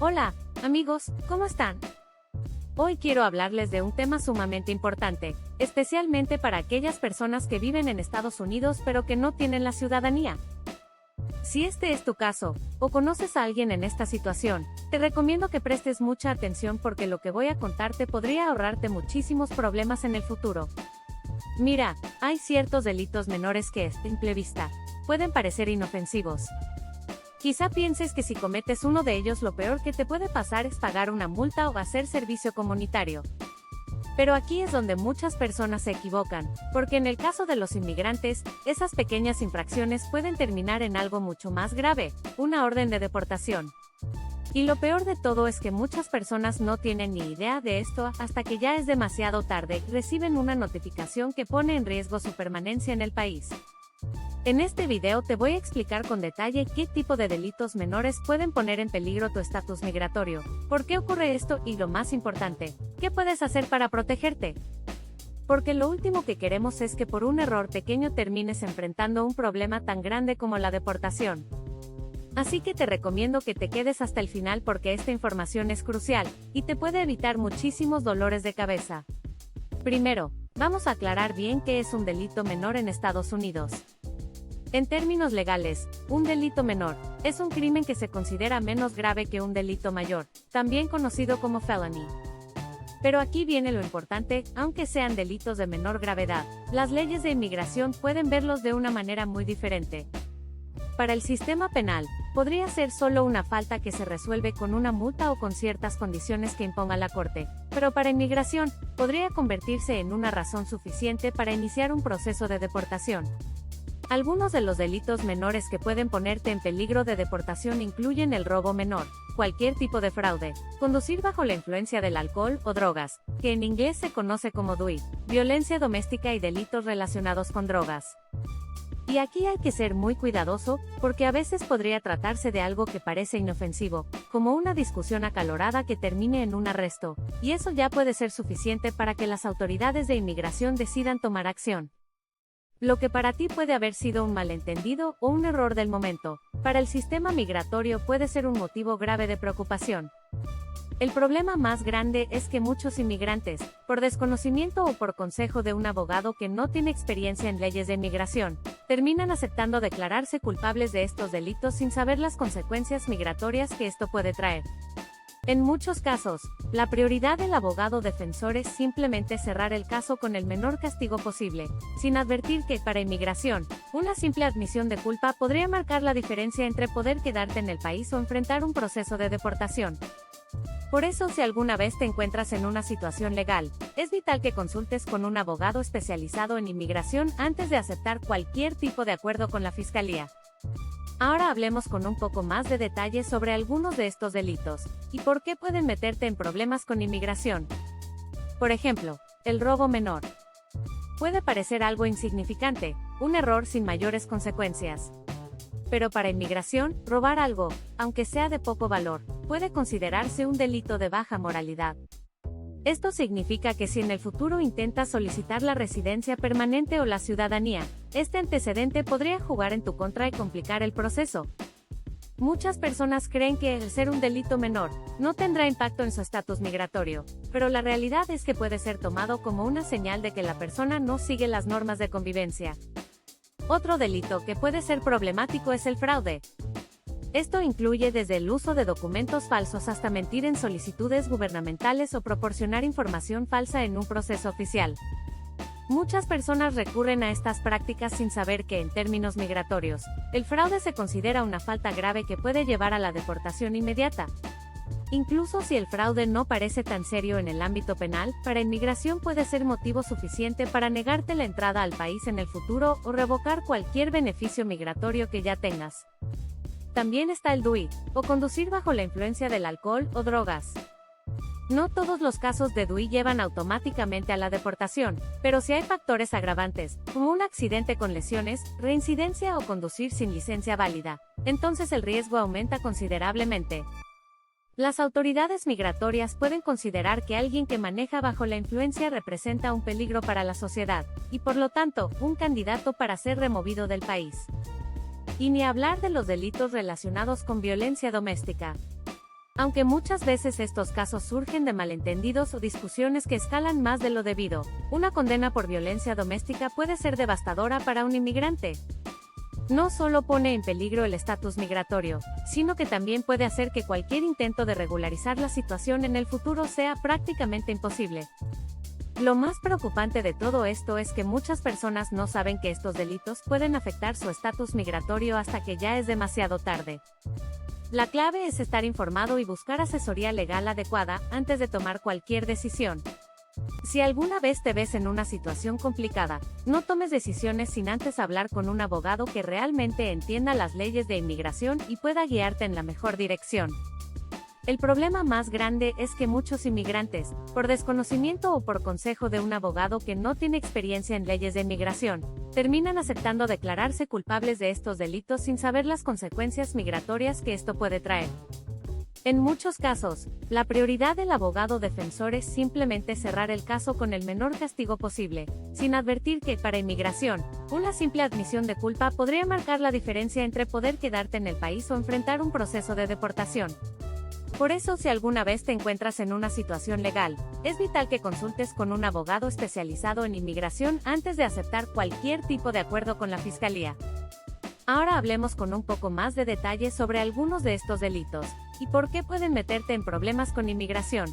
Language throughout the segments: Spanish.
Hola, amigos, ¿cómo están? Hoy quiero hablarles de un tema sumamente importante, especialmente para aquellas personas que viven en Estados Unidos pero que no tienen la ciudadanía. Si este es tu caso, o conoces a alguien en esta situación, te recomiendo que prestes mucha atención porque lo que voy a contarte podría ahorrarte muchísimos problemas en el futuro. Mira, hay ciertos delitos menores que, a simple vista, pueden parecer inofensivos. Quizá pienses que si cometes uno de ellos lo peor que te puede pasar es pagar una multa o hacer servicio comunitario. Pero aquí es donde muchas personas se equivocan, porque en el caso de los inmigrantes, esas pequeñas infracciones pueden terminar en algo mucho más grave, una orden de deportación. Y lo peor de todo es que muchas personas no tienen ni idea de esto hasta que ya es demasiado tarde y reciben una notificación que pone en riesgo su permanencia en el país. En este video te voy a explicar con detalle qué tipo de delitos menores pueden poner en peligro tu estatus migratorio, por qué ocurre esto y lo más importante, ¿qué puedes hacer para protegerte? Porque lo último que queremos es que por un error pequeño termines enfrentando un problema tan grande como la deportación. Así que te recomiendo que te quedes hasta el final porque esta información es crucial, y te puede evitar muchísimos dolores de cabeza. Primero, vamos a aclarar bien qué es un delito menor en Estados Unidos. En términos legales, un delito menor es un crimen que se considera menos grave que un delito mayor, también conocido como felony. Pero aquí viene lo importante, aunque sean delitos de menor gravedad, las leyes de inmigración pueden verlos de una manera muy diferente. Para el sistema penal, podría ser solo una falta que se resuelve con una multa o con ciertas condiciones que imponga la corte, pero para inmigración, podría convertirse en una razón suficiente para iniciar un proceso de deportación. Algunos de los delitos menores que pueden ponerte en peligro de deportación incluyen el robo menor, cualquier tipo de fraude, conducir bajo la influencia del alcohol o drogas, que en inglés se conoce como DUI, violencia doméstica y delitos relacionados con drogas. Y aquí hay que ser muy cuidadoso, porque a veces podría tratarse de algo que parece inofensivo, como una discusión acalorada que termine en un arresto, y eso ya puede ser suficiente para que las autoridades de inmigración decidan tomar acción. Lo que para ti puede haber sido un malentendido o un error del momento, para el sistema migratorio puede ser un motivo grave de preocupación. El problema más grande es que muchos inmigrantes, por desconocimiento o por consejo de un abogado que no tiene experiencia en leyes de inmigración, terminan aceptando declararse culpables de estos delitos sin saber las consecuencias migratorias que esto puede traer. En muchos casos, la prioridad del abogado defensor es simplemente cerrar el caso con el menor castigo posible, sin advertir que, para inmigración, una simple admisión de culpa podría marcar la diferencia entre poder quedarte en el país o enfrentar un proceso de deportación. Por eso, si alguna vez te encuentras en una situación legal, es vital que consultes con un abogado especializado en inmigración antes de aceptar cualquier tipo de acuerdo con la fiscalía. Ahora hablemos con un poco más de detalle sobre algunos de estos delitos, y por qué pueden meterte en problemas con inmigración. Por ejemplo, el robo menor. Puede parecer algo insignificante, un error sin mayores consecuencias. Pero para inmigración, robar algo, aunque sea de poco valor, puede considerarse un delito de baja moralidad. Esto significa que si en el futuro intentas solicitar la residencia permanente o la ciudadanía, este antecedente podría jugar en tu contra y complicar el proceso. Muchas personas creen que el ser un delito menor no tendrá impacto en su estatus migratorio, pero la realidad es que puede ser tomado como una señal de que la persona no sigue las normas de convivencia. Otro delito que puede ser problemático es el fraude. Esto incluye desde el uso de documentos falsos hasta mentir en solicitudes gubernamentales o proporcionar información falsa en un proceso oficial. Muchas personas recurren a estas prácticas sin saber que, en términos migratorios, el fraude se considera una falta grave que puede llevar a la deportación inmediata. Incluso si el fraude no parece tan serio en el ámbito penal, para inmigración puede ser motivo suficiente para negarte la entrada al país en el futuro o revocar cualquier beneficio migratorio que ya tengas. También está el DUI, o conducir bajo la influencia del alcohol o drogas. No todos los casos de DUI llevan automáticamente a la deportación, pero si hay factores agravantes, como un accidente con lesiones, reincidencia o conducir sin licencia válida, entonces el riesgo aumenta considerablemente. Las autoridades migratorias pueden considerar que alguien que maneja bajo la influencia representa un peligro para la sociedad, y por lo tanto, un candidato para ser removido del país. Y ni hablar de los delitos relacionados con violencia doméstica. Aunque muchas veces estos casos surgen de malentendidos o discusiones que escalan más de lo debido, una condena por violencia doméstica puede ser devastadora para un inmigrante. No solo pone en peligro el estatus migratorio, sino que también puede hacer que cualquier intento de regularizar la situación en el futuro sea prácticamente imposible. Lo más preocupante de todo esto es que muchas personas no saben que estos delitos pueden afectar su estatus migratorio hasta que ya es demasiado tarde. La clave es estar informado y buscar asesoría legal adecuada antes de tomar cualquier decisión. Si alguna vez te ves en una situación complicada, no tomes decisiones sin antes hablar con un abogado que realmente entienda las leyes de inmigración y pueda guiarte en la mejor dirección. El problema más grande es que muchos inmigrantes, por desconocimiento o por consejo de un abogado que no tiene experiencia en leyes de inmigración, terminan aceptando declararse culpables de estos delitos sin saber las consecuencias migratorias que esto puede traer. En muchos casos, la prioridad del abogado defensor es simplemente cerrar el caso con el menor castigo posible, sin advertir que, para inmigración, una simple admisión de culpa podría marcar la diferencia entre poder quedarte en el país o enfrentar un proceso de deportación. Por eso, si alguna vez te encuentras en una situación legal, es vital que consultes con un abogado especializado en inmigración antes de aceptar cualquier tipo de acuerdo con la fiscalía. Ahora hablemos con un poco más de detalles sobre algunos de estos delitos, y por qué pueden meterte en problemas con inmigración.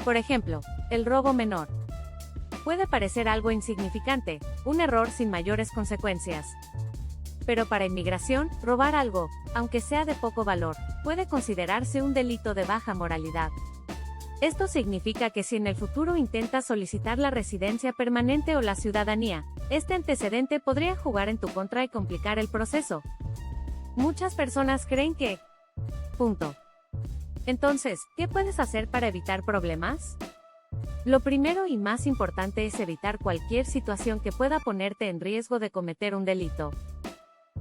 Por ejemplo, el robo menor. Puede parecer algo insignificante, un error sin mayores consecuencias. Pero para inmigración, robar algo, aunque sea de poco valor, puede considerarse un delito de baja moralidad. Esto significa que si en el futuro intentas solicitar la residencia permanente o la ciudadanía, este antecedente podría jugar en tu contra y complicar el proceso. Muchas personas creen que... Entonces, ¿qué puedes hacer para evitar problemas? Lo primero y más importante es evitar cualquier situación que pueda ponerte en riesgo de cometer un delito.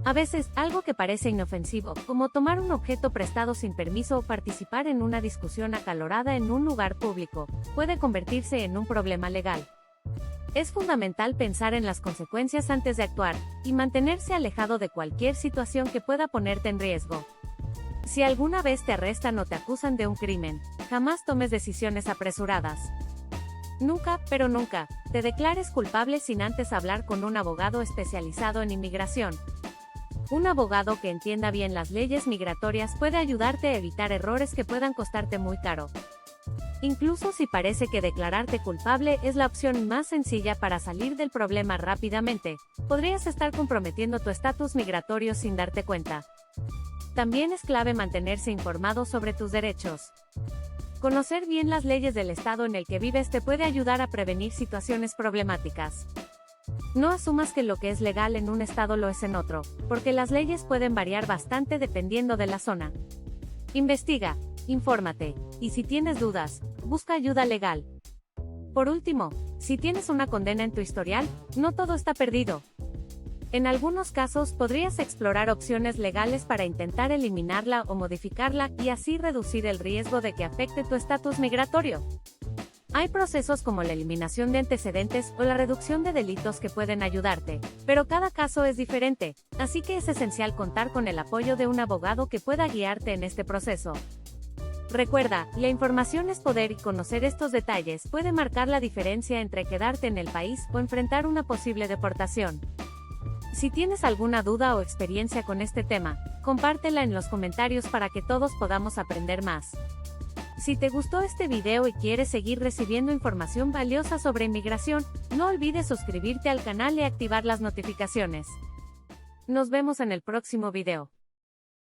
A veces, algo que parece inofensivo, como tomar un objeto prestado sin permiso o participar en una discusión acalorada en un lugar público, puede convertirse en un problema legal. Es fundamental pensar en las consecuencias antes de actuar, y mantenerse alejado de cualquier situación que pueda ponerte en riesgo. Si alguna vez te arrestan o te acusan de un crimen, jamás tomes decisiones apresuradas. Nunca, pero nunca, te declares culpable sin antes hablar con un abogado especializado en inmigración. Un abogado que entienda bien las leyes migratorias puede ayudarte a evitar errores que puedan costarte muy caro. Incluso si parece que declararte culpable es la opción más sencilla para salir del problema rápidamente, podrías estar comprometiendo tu estatus migratorio sin darte cuenta. También es clave mantenerse informado sobre tus derechos. Conocer bien las leyes del estado en el que vives te puede ayudar a prevenir situaciones problemáticas. No asumas que lo que es legal en un estado lo es en otro, porque las leyes pueden variar bastante dependiendo de la zona. Investiga, infórmate, y si tienes dudas, busca ayuda legal. Por último, si tienes una condena en tu historial, no todo está perdido. En algunos casos podrías explorar opciones legales para intentar eliminarla o modificarla y así reducir el riesgo de que afecte tu estatus migratorio. Hay procesos como la eliminación de antecedentes o la reducción de delitos que pueden ayudarte, pero cada caso es diferente, así que es esencial contar con el apoyo de un abogado que pueda guiarte en este proceso. Recuerda, la información es poder y conocer estos detalles puede marcar la diferencia entre quedarte en el país o enfrentar una posible deportación. Si tienes alguna duda o experiencia con este tema, compártela en los comentarios para que todos podamos aprender más. Si te gustó este video y quieres seguir recibiendo información valiosa sobre inmigración, no olvides suscribirte al canal y activar las notificaciones. Nos vemos en el próximo video.